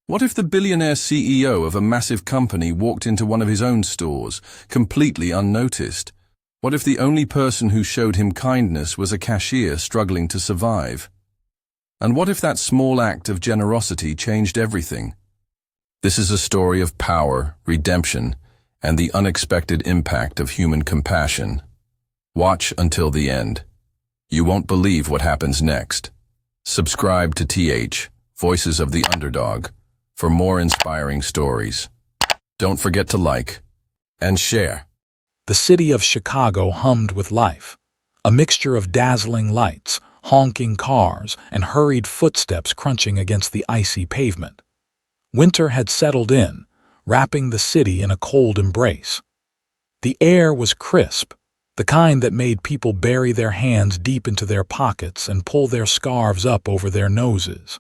What if the billionaire CEO of a massive company walked into one of his own stores, completely unnoticed? What if the only person who showed him kindness was a cashier struggling to survive? And what if that small act of generosity changed everything? This is a story of power, redemption, and the unexpected impact of human compassion. Watch until the end. You won't believe what happens next. Subscribe to Voices of the Underdog for more inspiring stories. Don't forget to like and share. The city of Chicago hummed with life, a mixture of dazzling lights, honking cars, and hurried footsteps crunching against the icy pavement. Winter had settled in, wrapping the city in a cold embrace. The air was crisp, the kind that made people bury their hands deep into their pockets and pull their scarves up over their noses.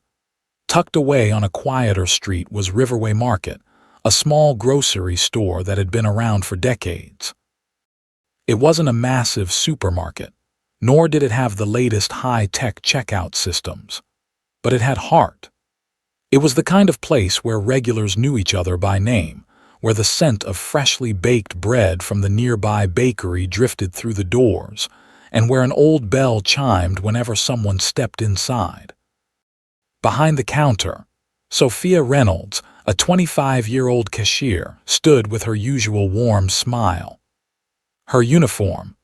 Tucked away on a quieter street was Riverway Market, a small grocery store that had been around for decades. It wasn't a massive supermarket, nor did it have the latest high-tech checkout systems, but it had heart. It was the kind of place where regulars knew each other by name, where the scent of freshly baked bread from the nearby bakery drifted through the doors, and where an old bell chimed whenever someone stepped inside. Behind the counter, Sophia Reynolds, a 25-year-old cashier, stood with her usual warm smile. Her uniform,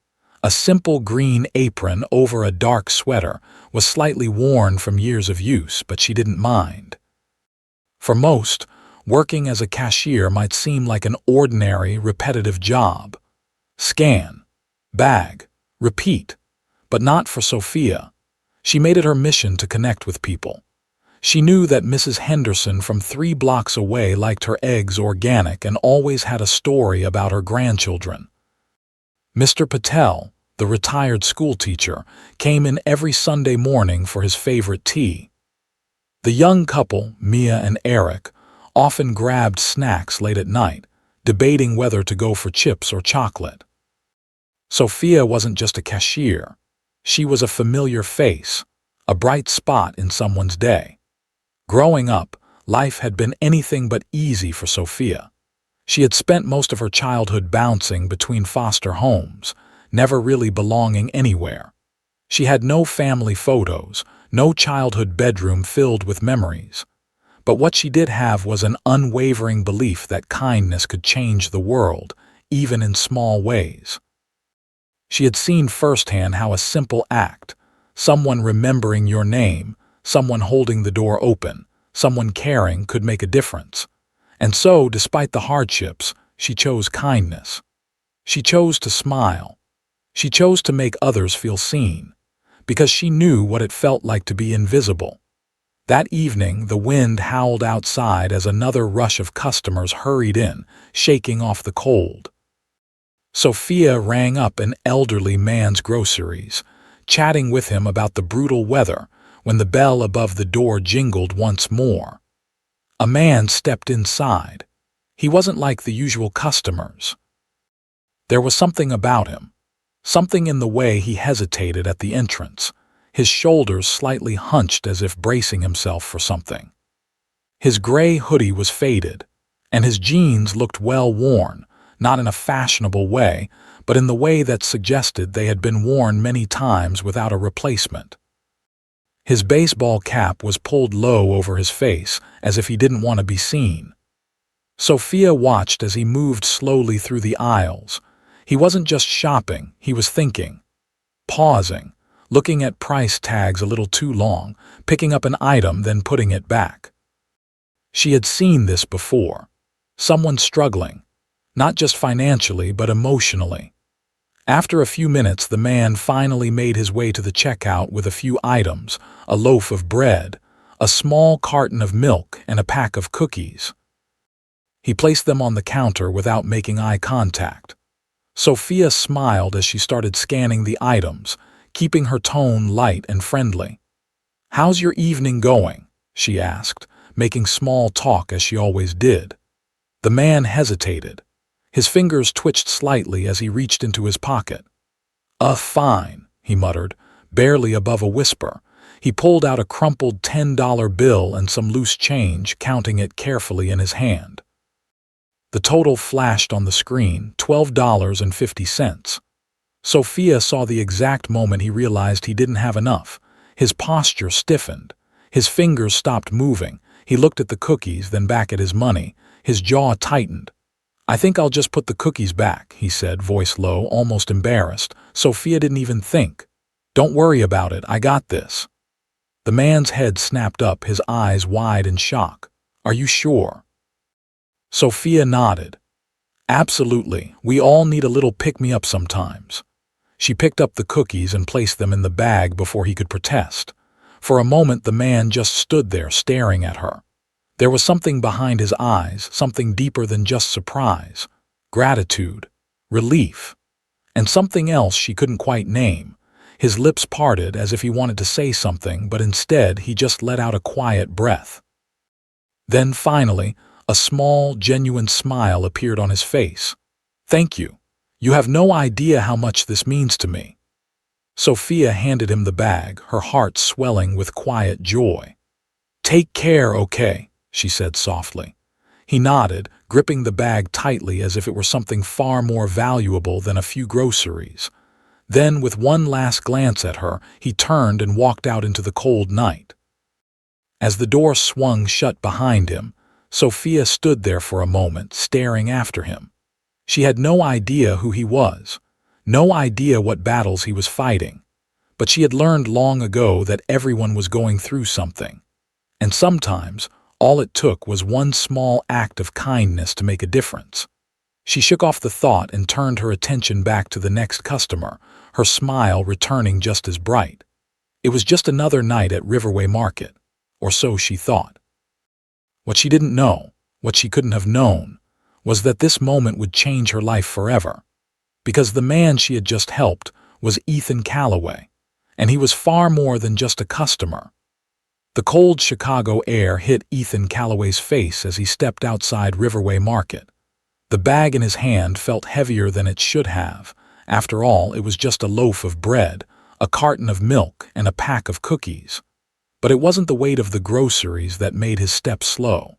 a simple green apron over a dark sweater, was slightly worn from years of use, but she didn't mind. For most, working as a cashier might seem like an ordinary, repetitive job. Scan, bag, repeat. But not for Sophia. She made it her mission to connect with people. She knew that Mrs. Henderson from 3 blocks away liked her eggs organic and always had a story about her grandchildren. Mr. Patel, the retired schoolteacher, came in every Sunday morning for his favorite tea. The young couple, Mia and Eric, often grabbed snacks late at night, debating whether to go for chips or chocolate. Sophia wasn't just a cashier. She was a familiar face, a bright spot in someone's day. Growing up, life had been anything but easy for Sophia. She had spent most of her childhood bouncing between foster homes, never really belonging anywhere. She had no family photos, no childhood bedroom filled with memories. But what she did have was an unwavering belief that kindness could change the world, even in small ways. She had seen firsthand how a simple act, someone remembering your name, someone holding the door open, someone caring, could make a difference. And so, despite the hardships, she chose kindness. She chose to smile. She chose to make others feel seen, because she knew what it felt like to be invisible. That evening, the wind howled outside as another rush of customers hurried in, shaking off the cold. Sophia rang up an elderly man's groceries, chatting with him about the brutal weather, when the bell above the door jingled once more. A man stepped inside. He wasn't like the usual customers. There was something about him, something in the way he hesitated at the entrance, his shoulders slightly hunched as if bracing himself for something. His gray hoodie was faded, and his jeans looked well worn, not in a fashionable way, but in the way that suggested they had been worn many times without a replacement. His baseball cap was pulled low over his face, as if he didn't want to be seen. Sophia watched as he moved slowly through the aisles. He wasn't just shopping, he was thinking. Pausing, looking at price tags a little too long, picking up an item, then putting it back. She had seen this before. Someone struggling, not just financially, but emotionally. After a few minutes, the man finally made his way to the checkout with a few items, a loaf of bread, a small carton of milk, and a pack of cookies. He placed them on the counter without making eye contact. Sophia smiled as she started scanning the items, keeping her tone light and friendly. "How's your evening going?" she asked, making small talk as she always did. The man hesitated. His fingers twitched slightly as he reached into his pocket. Fine," he muttered, barely above a whisper. He pulled out a crumpled $10 bill and some loose change, counting it carefully in his hand. The total flashed on the screen, $12.50. Sophia saw the exact moment he realized he didn't have enough. His posture stiffened. His fingers stopped moving. He looked at the cookies, then back at his money. His jaw tightened. "I think I'll just put the cookies back," he said, voice low, almost embarrassed. Sophia didn't even think. "Don't worry about it, I got this." The man's head snapped up, his eyes wide in shock. "Are you sure?" Sophia nodded. "Absolutely, we all need a little pick-me-up sometimes." She picked up the cookies and placed them in the bag before he could protest. For a moment the man just stood there staring at her. There was something behind his eyes, something deeper than just surprise, gratitude, relief, and something else she couldn't quite name. His lips parted as if he wanted to say something, but instead he just let out a quiet breath. Then finally, a small, genuine smile appeared on his face. "Thank you. You have no idea how much this means to me." Sophia handed him the bag, her heart swelling with quiet joy. "Take care, okay?" she said softly. He nodded, gripping the bag tightly as if it were something far more valuable than a few groceries. Then, with one last glance at her, he turned and walked out into the cold night. As the door swung shut behind him, Sophia stood there for a moment, staring after him. She had no idea who he was, no idea what battles he was fighting, but she had learned long ago that everyone was going through something. And sometimes, all it took was one small act of kindness to make a difference. She shook off the thought and turned her attention back to the next customer, her smile returning just as bright. It was just another night at Riverway Market, or so she thought. What she didn't know, what she couldn't have known, was that this moment would change her life forever. Because the man she had just helped was Ethan Calloway, and he was far more than just a customer. The cold Chicago air hit Ethan Calloway's face as he stepped outside Riverway Market. The bag in his hand felt heavier than it should have. After all, it was just a loaf of bread, a carton of milk, and a pack of cookies. But it wasn't the weight of the groceries that made his steps slow.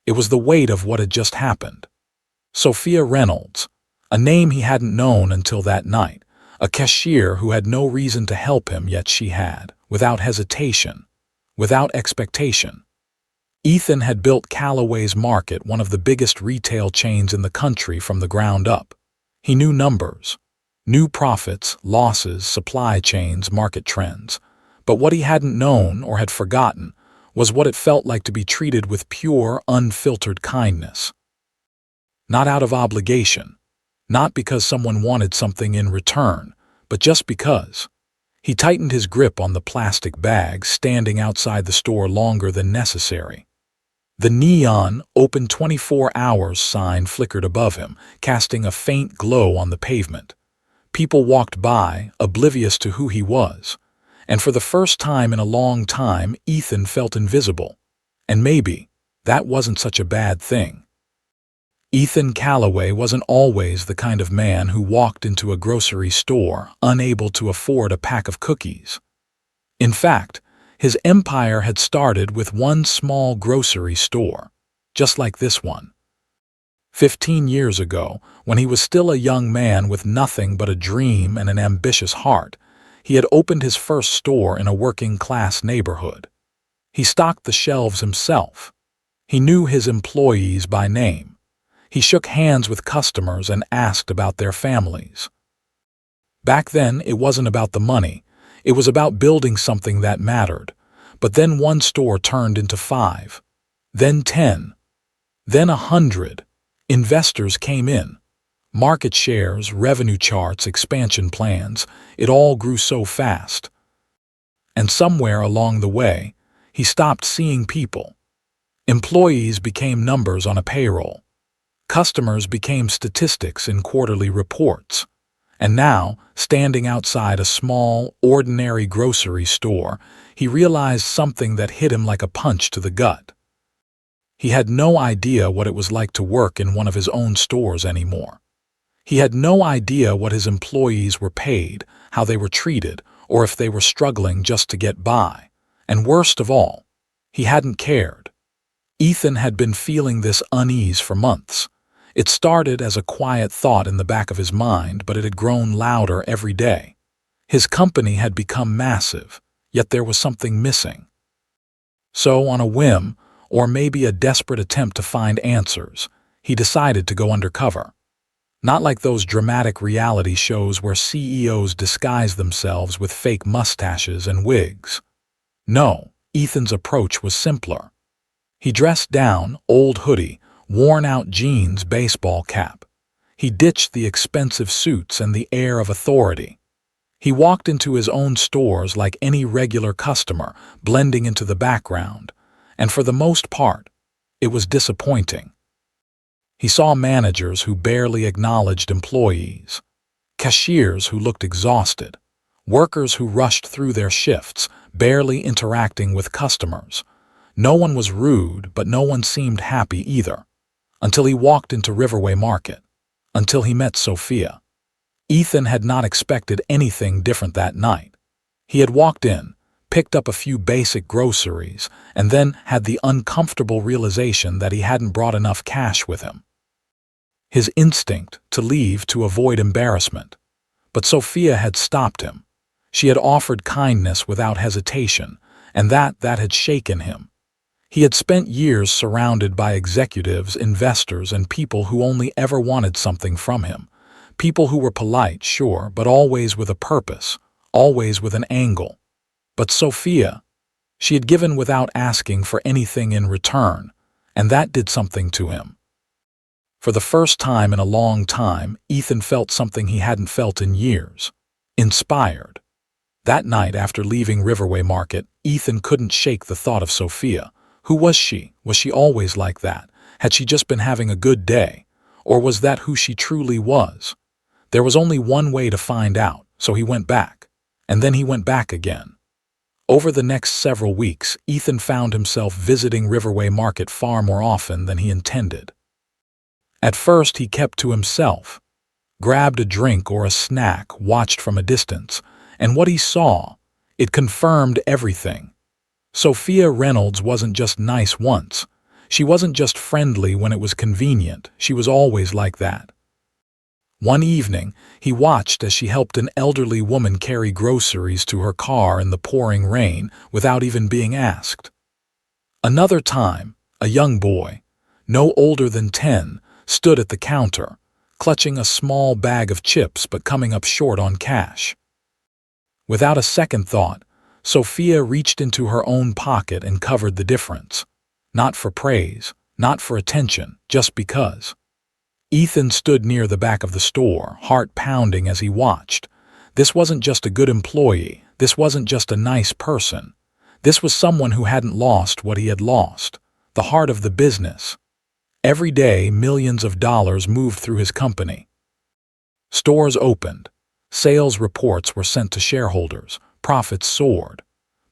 It was the weight of what had just happened. Sophia Reynolds, a name he hadn't known until that night, a cashier who had no reason to help him, yet she had, without hesitation, without expectation. Ethan had built Calloway's Market, one of the biggest retail chains in the country, from the ground up. He knew numbers, knew profits, losses, supply chains, market trends. But what he hadn't known or had forgotten was what it felt like to be treated with pure, unfiltered kindness. Not out of obligation, not because someone wanted something in return, but just because. He tightened his grip on the plastic bag, standing outside the store longer than necessary. The neon, "Open 24 hours" sign flickered above him, casting a faint glow on the pavement. People walked by, oblivious to who he was. And for the first time in a long time, Ethan felt invisible. And maybe that wasn't such a bad thing. Ethan Calloway wasn't always the kind of man who walked into a grocery store unable to afford a pack of cookies. In fact, his empire had started with one small grocery store, just like this one. 15 years ago, when he was still a young man with nothing but a dream and an ambitious heart, he had opened his first store in a working-class neighborhood. He stocked the shelves himself. He knew his employees by name. He shook hands with customers and asked about their families. Back then, it wasn't about the money. It was about building something that mattered. But then one store turned into 5, then 10, then 100. Investors came in. Market shares, revenue charts, expansion plans, it all grew so fast. And somewhere along the way, he stopped seeing people. Employees became numbers on a payroll. Customers became statistics in quarterly reports. And now, standing outside a small, ordinary grocery store, he realized something that hit him like a punch to the gut. He had no idea what it was like to work in one of his own stores anymore. He had no idea what his employees were paid, how they were treated, or if they were struggling just to get by. And worst of all, he hadn't cared. Ethan had been feeling this unease for months. It started as a quiet thought in the back of his mind, but it had grown louder every day. His company had become massive, yet there was something missing. So, on a whim, or maybe a desperate attempt to find answers, he decided to go undercover. Not like those dramatic reality shows where CEOs disguise themselves with fake mustaches and wigs. No, Ethan's approach was simpler. He dressed down, old hoodie, worn-out jeans, baseball cap. He ditched the expensive suits and the air of authority. He walked into his own stores like any regular customer, blending into the background, and for the most part, it was disappointing. He saw managers who barely acknowledged employees, cashiers who looked exhausted, workers who rushed through their shifts, barely interacting with customers. No one was rude, but no one seemed happy either. Until he walked into Riverway Market. Until he met Sophia. Ethan had not expected anything different that night. He had walked in, picked up a few basic groceries, and then had the uncomfortable realization that he hadn't brought enough cash with him. His instinct to leave to avoid embarrassment. But Sophia had stopped him. She had offered kindness without hesitation, and that had shaken him. He had spent years surrounded by executives, investors, and people who only ever wanted something from him. People who were polite, sure, but always with a purpose, always with an angle. But Sophia, she had given without asking for anything in return, and that did something to him. For the first time in a long time, Ethan felt something he hadn't felt in years. Inspired. That night after leaving Riverway Market, Ethan couldn't shake the thought of Sophia. Who was she? Was she always like that? Had she just been having a good day? Or was that who she truly was? There was only one way to find out, so he went back. And then he went back again. Over the next several weeks, Ethan found himself visiting Riverway Market far more often than he intended. At first, he kept to himself, grabbed a drink or a snack, watched from a distance, and what he saw, it confirmed everything. Sophia Reynolds wasn't just nice once. She wasn't just friendly when it was convenient. She was always like that. One evening, he watched as she helped an elderly woman carry groceries to her car in the pouring rain without even being asked. Another time, a young boy, no older than 10, stood at the counter, clutching a small bag of chips but coming up short on cash. Without a second thought, Sophia reached into her own pocket and covered the difference. Not for praise, not for attention, just because. Ethan stood near the back of the store, heart pounding as he watched. This wasn't just a good employee. This wasn't just a nice person. This was someone who hadn't lost what he had lost, the heart of the business. Every day, millions of dollars moved through his company. Stores opened. Sales reports were sent to shareholders. Profits soared.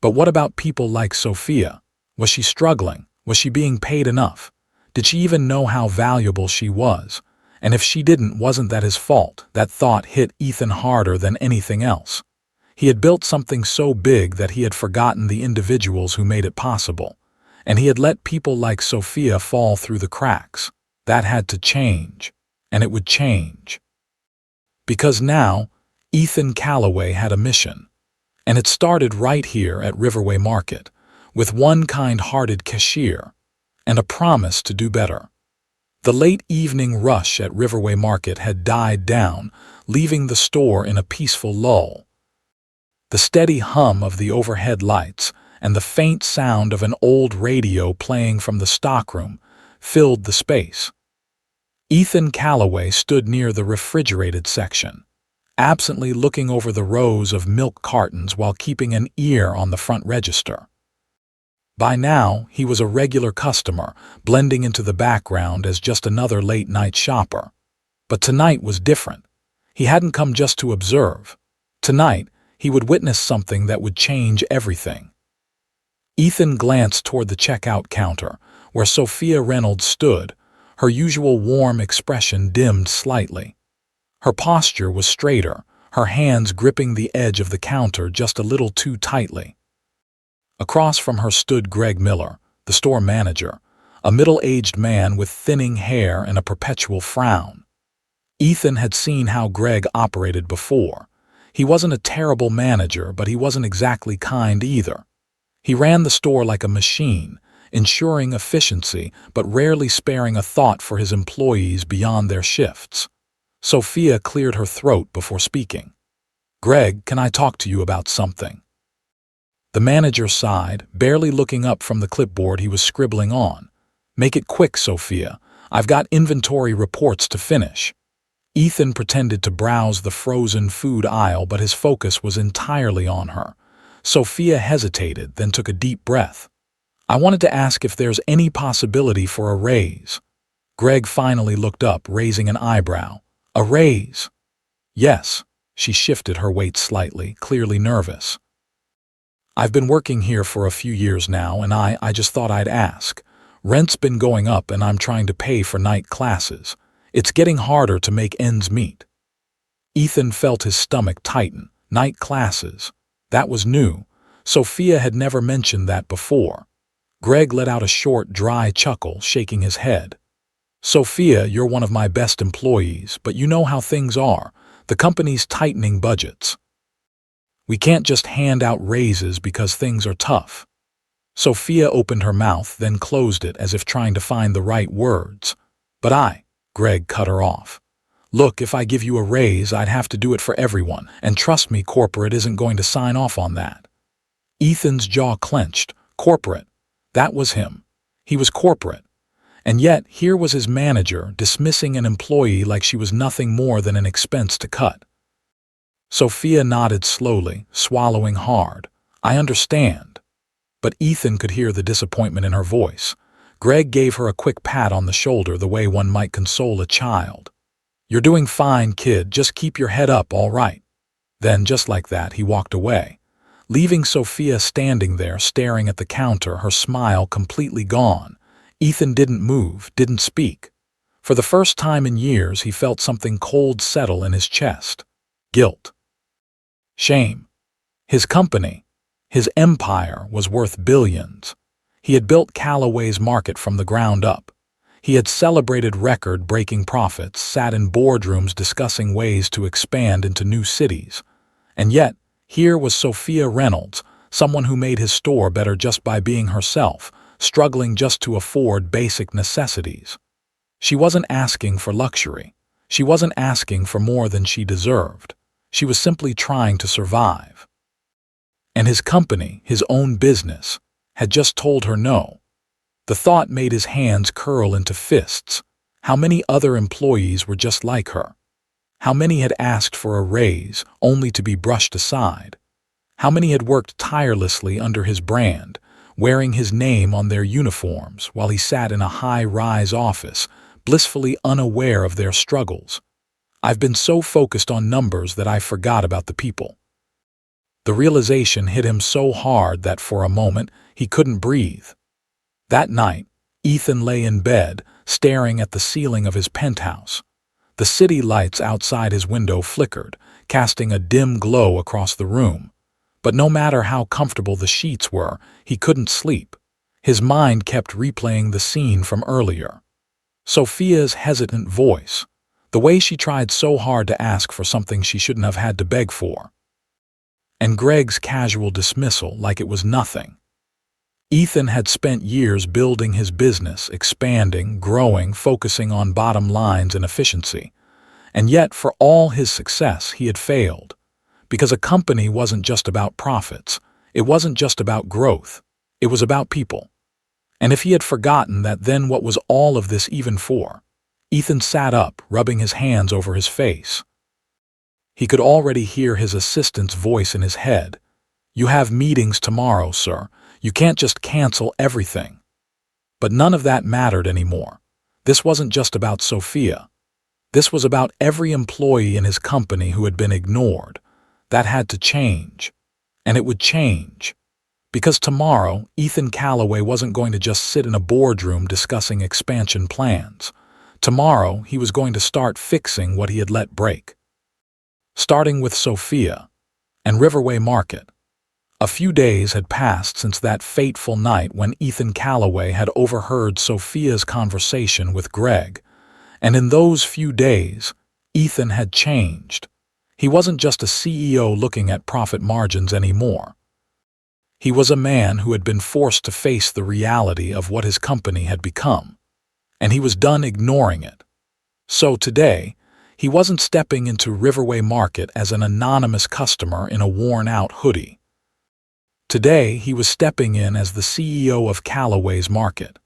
But what about people like Sophia? Was she struggling? Was she being paid enough? Did she even know how valuable she was? And if she didn't, wasn't that his fault? That thought hit Ethan harder than anything else. He had built something so big that he had forgotten the individuals who made it possible. And he had let people like Sophia fall through the cracks. That had to change. And it would change. Because now, Ethan Calloway had a mission. And it started right here at Riverway Market, with one kind-hearted cashier, and a promise to do better. The late evening rush at Riverway Market had died down, leaving the store in a peaceful lull. The steady hum of the overhead lights and the faint sound of an old radio playing from the stockroom filled the space. Ethan Calloway stood near the refrigerated section, absently looking over the rows of milk cartons while keeping an ear on the front register. By now, he was a regular customer, blending into the background as just another late-night shopper. But tonight was different. He hadn't come just to observe. Tonight, he would witness something that would change everything. Ethan glanced toward the checkout counter, where Sophia Reynolds stood, her usual warm expression dimmed slightly. Her posture was straighter, her hands gripping the edge of the counter just a little too tightly. Across from her stood Greg Miller, the store manager, a middle-aged man with thinning hair and a perpetual frown. Ethan had seen how Greg operated before. He wasn't a terrible manager, but he wasn't exactly kind either. He ran the store like a machine, ensuring efficiency but rarely sparing a thought for his employees beyond their shifts. Sophia cleared her throat before speaking. "Greg, can I talk to you about something?" The manager sighed, barely looking up from the clipboard he was scribbling on. "Make it quick, Sophia. I've got inventory reports to finish." Ethan pretended to browse the frozen food aisle, but his focus was entirely on her. Sophia hesitated, then took a deep breath. "I wanted to ask if there's any possibility for a raise." Greg finally looked up, raising an eyebrow. "A raise?" "Yes." She shifted her weight slightly, clearly nervous. "I've been working here for a few years now, and I just thought I'd ask. Rent's been going up and I'm trying to pay for night classes. It's getting harder to make ends meet." Ethan felt his stomach tighten. Night classes. That was new. Sophia had never mentioned that before. Greg let out a short, dry chuckle, shaking his head. "Sophia, you're one of my best employees, but you know how things are. The company's tightening budgets. We can't just hand out raises because things are tough." Sophia opened her mouth, then closed it as if trying to find the right words. Greg cut her off. "Look, if I give you a raise, I'd have to do it for everyone, and trust me, corporate isn't going to sign off on that." Ethan's jaw clenched. Corporate. That was him. He was corporate. And yet, here was his manager dismissing an employee like she was nothing more than an expense to cut. Sophia nodded slowly, swallowing hard. "I understand." But Ethan could hear the disappointment in her voice. Greg gave her a quick pat on the shoulder, the way one might console a child. "You're doing fine, kid. Just keep your head up, all right." Then, just like that, he walked away, leaving Sophia standing there staring at the counter, her smile completely gone. Ethan didn't move, didn't speak. For the first time in years, he felt something cold settle in his chest. Guilt. Shame. His company, his empire, was worth billions. He had built Callaway's market from the ground up. He had celebrated record-breaking profits, sat in boardrooms discussing ways to expand into new cities. And yet, here was Sophia Reynolds, someone who made his store better just by being herself, struggling just to afford basic necessities. She wasn't asking for luxury. She wasn't asking for more than she deserved. She was simply trying to survive. And his company, his own business, had just told her no. The thought made his hands curl into fists. How many other employees were just like her? How many had asked for a raise only to be brushed aside? How many had worked tirelessly under his brand, wearing his name on their uniforms while he sat in a high-rise office, blissfully unaware of their struggles? "I've been so focused on numbers that I forgot about the people." The realization hit him so hard that for a moment he couldn't breathe. That night, Ethan lay in bed, staring at the ceiling of his penthouse. The city lights outside his window flickered, casting a dim glow across the room. But no matter how comfortable the sheets were, he couldn't sleep. His mind kept replaying the scene from earlier. Sophia's hesitant voice, the way she tried so hard to ask for something she shouldn't have had to beg for. And Greg's casual dismissal like it was nothing. Ethan had spent years building his business, expanding, growing, focusing on bottom lines and efficiency. And yet, for all his success, he had failed. Because a company wasn't just about profits. It wasn't just about growth. It was about people. And if he had forgotten that, then what was all of this even for? Ethan sat up, rubbing his hands over his face. He could already hear his assistant's voice in his head. "You have meetings tomorrow, sir. You can't just cancel everything." But none of that mattered anymore. This wasn't just about Sophia. This was about every employee in his company who had been ignored. That had to change. And it would change. Because tomorrow, Ethan Callaway wasn't going to just sit in a boardroom discussing expansion plans. Tomorrow, he was going to start fixing what he had let break. starting with Sophia and Riverway Market. A few days had passed since that fateful night when Ethan Calloway had overheard Sophia's conversation with Greg, and in those few days, Ethan had changed. He wasn't just a CEO looking at profit margins anymore. He was a man who had been forced to face the reality of what his company had become, and he was done ignoring it. So today, he wasn't stepping into Riverway Market as an anonymous customer in a worn-out hoodie. Today, he was stepping in as the CEO of Calloway's Market.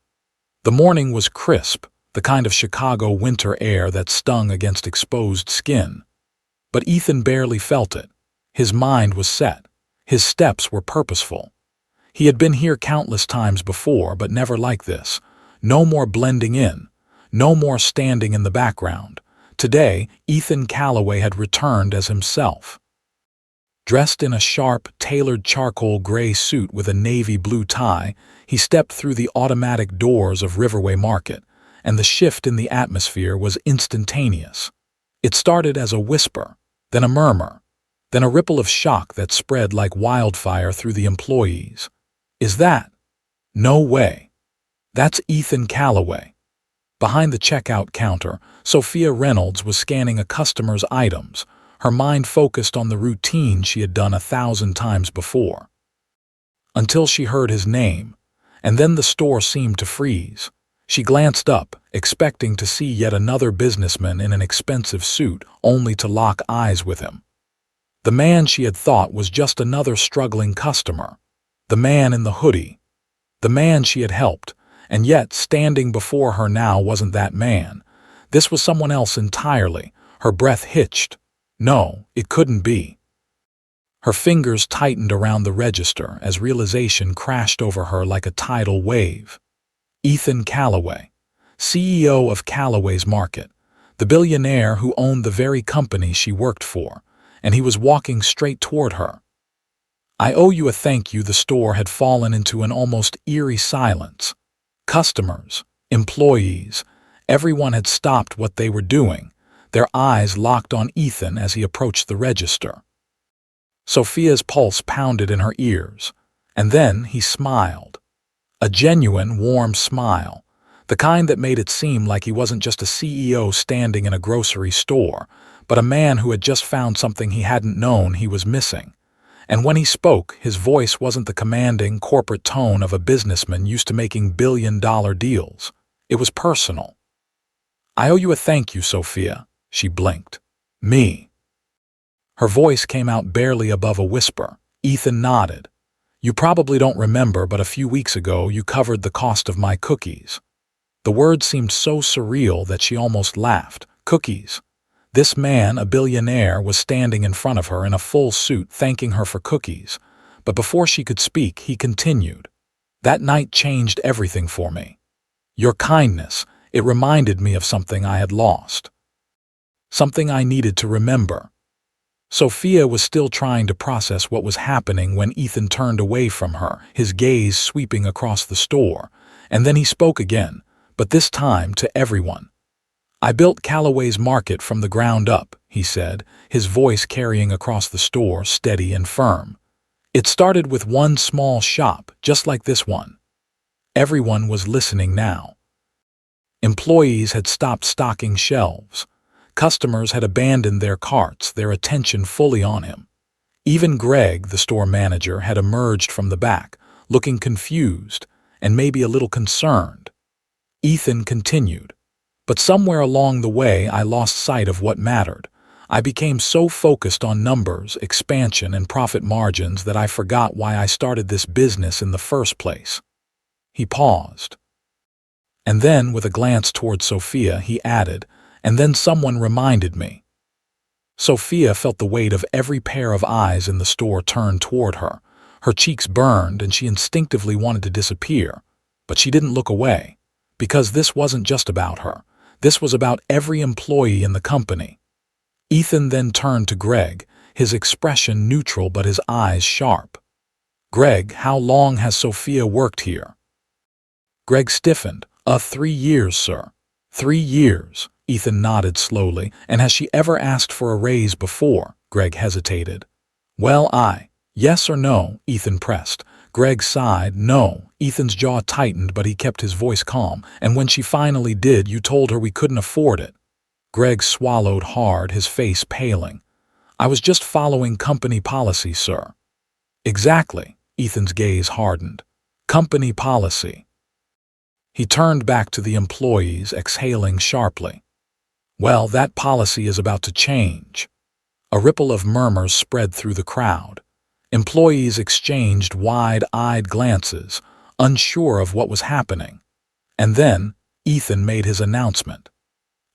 The morning was crisp, the kind of Chicago winter air that stung against exposed skin. But Ethan barely felt it. His mind was set. His steps were purposeful. He had been here countless times before, but never like this. No more blending in. No more standing in the background. Today, Ethan Calloway had returned as himself. Dressed in a sharp, tailored charcoal gray suit with a navy blue tie, he stepped through the automatic doors of Riverway Market, and the shift in the atmosphere was instantaneous. It started as a whisper, then a murmur, then a ripple of shock that spread like wildfire through the employees. Is that? No way. That's Ethan Calloway. Behind the checkout counter, Sophia Reynolds was scanning a customer's items, her mind focused on the routine she had done 1,000 times before. Until she heard his name, and then the store seemed to freeze. She glanced up, expecting to see yet another businessman in an expensive suit, only to lock eyes with him. The man she had thought was just another struggling customer. The man in the hoodie. The man she had helped, and yet standing before her now wasn't that man. This was someone else entirely. Her breath hitched. No, it couldn't be. Her fingers tightened around the register as realization crashed over her like a tidal wave. Ethan Calloway, CEO of Calloway's Market, the billionaire who owned the very company she worked for, and he was walking straight toward her. I owe you a thank you. The store had fallen into an almost eerie silence. Customers, employees, everyone had stopped what they were doing, their eyes locked on Ethan as he approached the register. Sophia's pulse pounded in her ears, and then he smiled. A genuine, warm smile, the kind that made it seem like he wasn't just a CEO standing in a grocery store, but a man who had just found something he hadn't known he was missing. And when he spoke, his voice wasn't the commanding, corporate tone of a businessman used to making billion-dollar deals. It was personal. I owe you a thank you, Sophia, she blinked. Me. Her voice came out barely above a whisper. Ethan nodded. You probably don't remember, but a few weeks ago you covered the cost of my cookies. The word seemed so surreal that she almost laughed. Cookies. This man, a billionaire, was standing in front of her in a full suit thanking her for cookies. But before she could speak, he continued. That night changed everything for me. Your kindness, it reminded me of something I had lost. Something I needed to remember. Sophia was still trying to process what was happening when Ethan turned away from her, his gaze sweeping across the store. And then he spoke again, but this time to everyone. I built Calloway's Market from the ground up, he said, his voice carrying across the store, steady and firm. It started with one small shop, just like this one. Everyone was listening now. Employees had stopped stocking shelves. Customers had abandoned their carts, their attention fully on him. Even Greg, the store manager, had emerged from the back, looking confused and maybe a little concerned. Ethan continued. But somewhere along the way, I lost sight of what mattered. I became so focused on numbers, expansion, and profit margins that I forgot why I started this business in the first place. He paused. And then, with a glance toward Sophia, he added, and then someone reminded me. Sophia felt the weight of every pair of eyes in the store turn toward her. Her cheeks burned, and she instinctively wanted to disappear. But she didn't look away, because this wasn't just about her. This was about every employee in the company. Ethan then turned to Greg, his expression neutral but his eyes sharp. Greg, how long has Sophia worked here? Greg stiffened. 3 years, sir. 3 years, Ethan nodded slowly. And has she ever asked for a raise before? Greg hesitated. Well, yes or no, Ethan pressed. Greg sighed. No. Ethan's jaw tightened, but he kept his voice calm. And when she finally did, you told her we couldn't afford it. Greg swallowed hard, his face paling. I was just following company policy, sir. Exactly. Ethan's gaze hardened. Company policy. He turned back to the employees, exhaling sharply. Well, that policy is about to change. A ripple of murmurs spread through the crowd. Employees exchanged wide-eyed glances, unsure of what was happening. And then, Ethan made his announcement.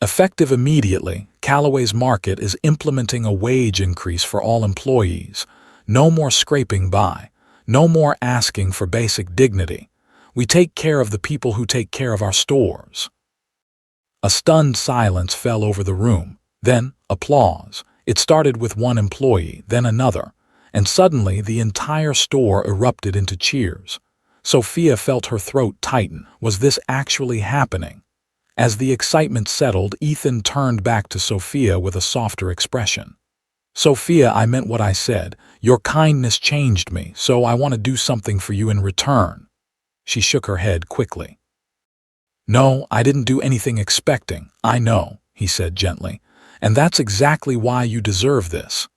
Effective immediately, Callaway's Market is implementing a wage increase for all employees. No more scraping by. No more asking for basic dignity. We take care of the people who take care of our stores. A stunned silence fell over the room. Then, applause. It started with one employee, then another, and suddenly the entire store erupted into cheers. Sophia felt her throat tighten. Was this actually happening? As the excitement settled, Ethan turned back to Sophia with a softer expression. Sophia, I meant what I said. Your kindness changed me, so I want to do something for you in return. She shook her head quickly. No, I didn't do anything expecting. I know, he said gently, and that's exactly why you deserve this.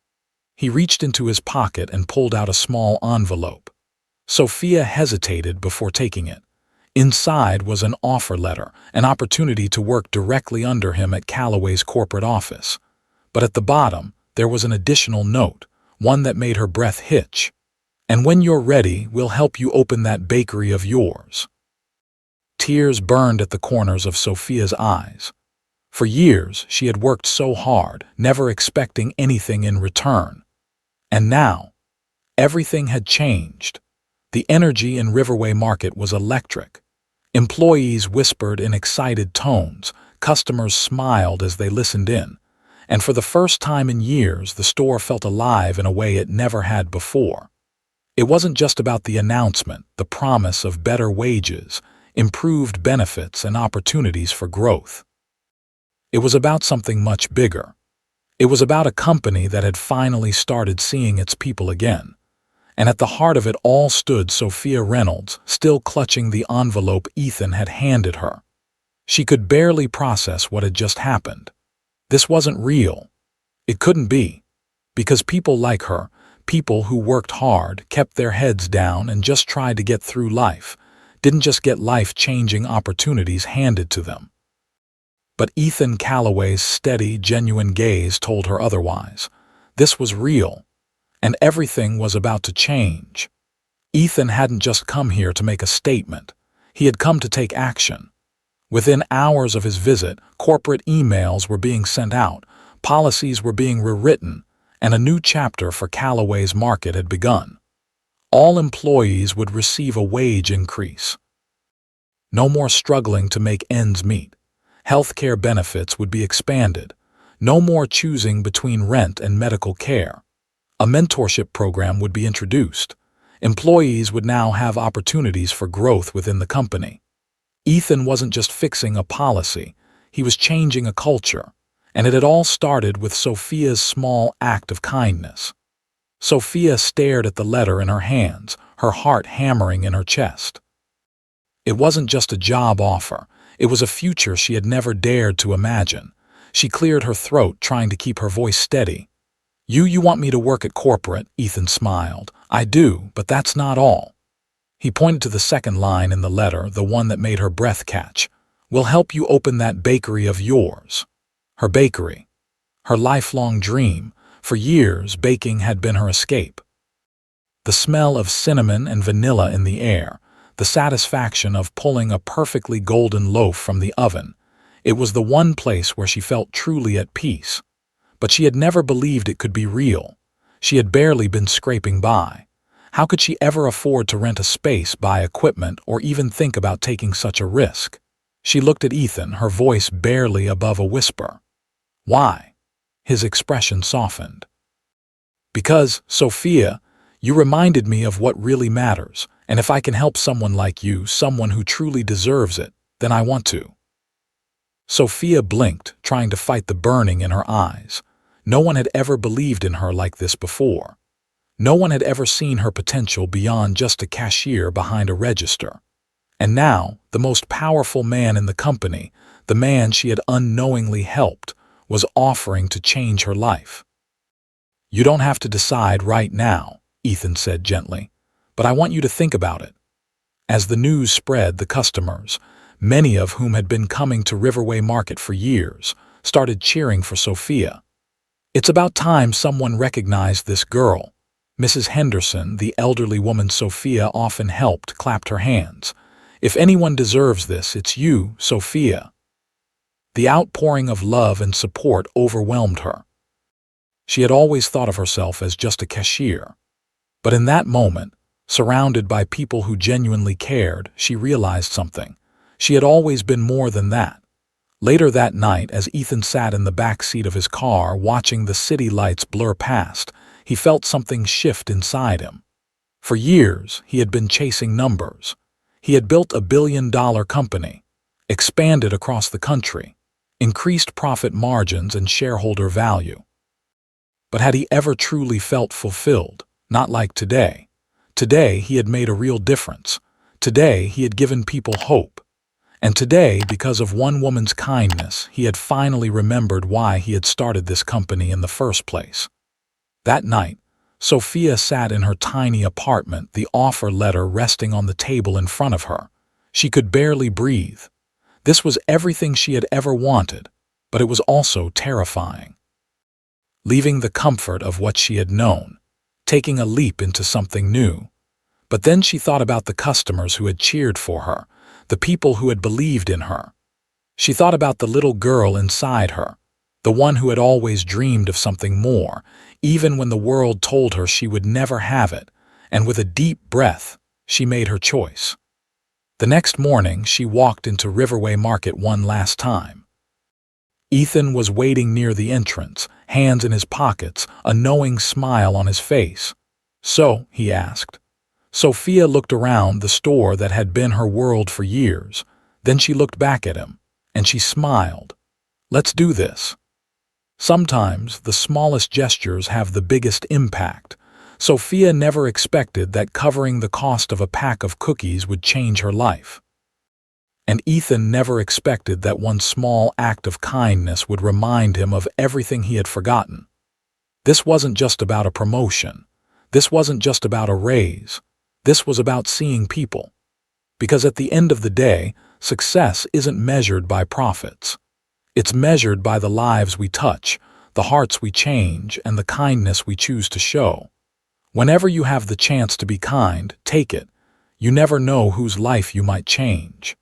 He reached into his pocket and pulled out a small envelope. Sophia hesitated before taking it. Inside was an offer letter, an opportunity to work directly under him at Callaway's corporate office. But at the bottom, there was an additional note, one that made her breath hitch. And when you're ready, we'll help you open that bakery of yours. Tears burned at the corners of Sophia's eyes. For years, she had worked so hard, never expecting anything in return. And now, everything had changed. The energy in Riverway Market was electric. Employees whispered in excited tones, customers smiled as they listened in, and for the first time in years, the store felt alive in a way it never had before. It wasn't just about the announcement, the promise of better wages, improved benefits, and opportunities for growth. It was about something much bigger. It was about a company that had finally started seeing its people again. And at the heart of it all stood Sophia Reynolds, still clutching the envelope Ethan had handed her. She could barely process what had just happened. This wasn't real. It couldn't be. Because people like her, people who worked hard, kept their heads down, and just tried to get through life, didn't just get life-changing opportunities handed to them. But Ethan Callaway's steady, genuine gaze told her otherwise. This was real. And everything was about to change. Ethan hadn't just come here to make a statement. He had come to take action. Within hours of his visit, corporate emails were being sent out, policies were being rewritten, and a new chapter for Callaway's Market had begun. All employees would receive a wage increase. No more struggling to make ends meet. Healthcare benefits would be expanded. No more choosing between rent and medical care. A mentorship program would be introduced. Employees would now have opportunities for growth within the company. Ethan wasn't just fixing a policy, he was changing a culture, and it had all started with Sophia's small act of kindness. Sophia stared at the letter in her hands, her heart hammering in her chest. It wasn't just a job offer, it was a future she had never dared to imagine. She cleared her throat, trying to keep her voice steady. You want me to work at corporate, Ethan smiled. I do, but that's not all. He pointed to the second line in the letter, the one that made her breath catch. We'll help you open that bakery of yours. Her bakery. Her lifelong dream. For years, baking had been her escape. The smell of cinnamon and vanilla in the air, the satisfaction of pulling a perfectly golden loaf from the oven. It was the one place where she felt truly at peace. But she had never believed it could be real. She had barely been scraping by. How could she ever afford to rent a space, buy equipment, or even think about taking such a risk? She looked at Ethan, her voice barely above a whisper. Why? His expression softened. Because, Sophia, you reminded me of what really matters, and if I can help someone like you, someone who truly deserves it, then I want to. Sophia blinked, trying to fight the burning in her eyes. No one had ever believed in her like this before. No one had ever seen her potential beyond just a cashier behind a register. And now, the most powerful man in the company, the man she had unknowingly helped, was offering to change her life. "You don't have to decide right now," Ethan said gently, "but I want you to think about it." As the news spread, the customers, many of whom had been coming to Riverway Market for years, started cheering for Sophia. "It's about time someone recognized this girl." Mrs. Henderson, the elderly woman Sophia often helped, clapped her hands. "If anyone deserves this, it's you, Sophia." The outpouring of love and support overwhelmed her. She had always thought of herself as just a cashier. But in that moment, surrounded by people who genuinely cared, she realized something. She had always been more than that. Later that night, as Ethan sat in the back seat of his car watching the city lights blur past, he felt something shift inside him. For years, he had been chasing numbers. He had built a billion-dollar company, expanded across the country, increased profit margins and shareholder value. But had he ever truly felt fulfilled? Not like today. Today, he had made a real difference. Today, he had given people hope. And today, because of one woman's kindness, he had finally remembered why he had started this company in the first place. That night, Sophia sat in her tiny apartment, the offer letter resting on the table in front of her. She could barely breathe. This was everything she had ever wanted, but it was also terrifying. Leaving the comfort of what she had known, taking a leap into something new. But then she thought about the customers who had cheered for her, the people who had believed in her. She thought about the little girl inside her, the one who had always dreamed of something more, even when the world told her she would never have it, and with a deep breath, she made her choice. The next morning, she walked into Riverway Market one last time. Ethan was waiting near the entrance, hands in his pockets, a knowing smile on his face. "So?" he asked. Sophia looked around the store that had been her world for years. Then she looked back at him, and she smiled. "Let's do this." Sometimes the smallest gestures have the biggest impact. Sophia never expected that covering the cost of a pack of cookies would change her life. And Ethan never expected that one small act of kindness would remind him of everything he had forgotten. This wasn't just about a promotion. This wasn't just about a raise. This was about seeing people. Because at the end of the day, success isn't measured by profits. It's measured by the lives we touch, the hearts we change, and the kindness we choose to show. Whenever you have the chance to be kind, take it. You never know whose life you might change.